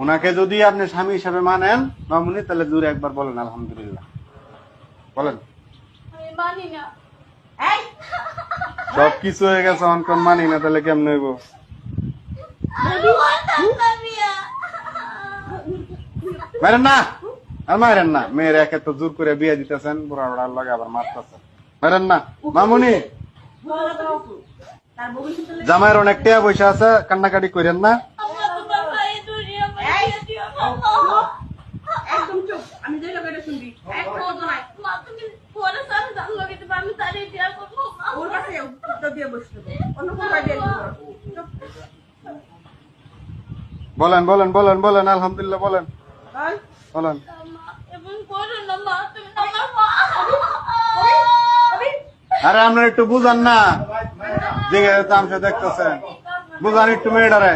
ওনাকে যদি আপনি স্বামী হিসাবে মানেন মামুনি, তাহলে জোরে একবার বলেন আলহামদুলিল্লাহ বলেন। আমি মানি না। সব কিছু হয়ে গেছে, অনকন মানি না, তাহলে কেমন হইব? মারেন না, আর মারেন না। মেয়ের একে তো জোর করে বিয়ে দিতেছেন, বুড়া বুড়ার লগে আবার মারতেছেন। মারেন না মামুনি। জামাইয়ের অনেক টাকা পয়সা আছে, কান্নাকাটি করেন না। বলেন বলেন বলেন বলেন আলহামদুলিল্লাহ বলেন বলেন। আরে আপনার একটু বুঝান না, যে তামসা দেখতেছেন, বুঝান একটু মেয়েটারে।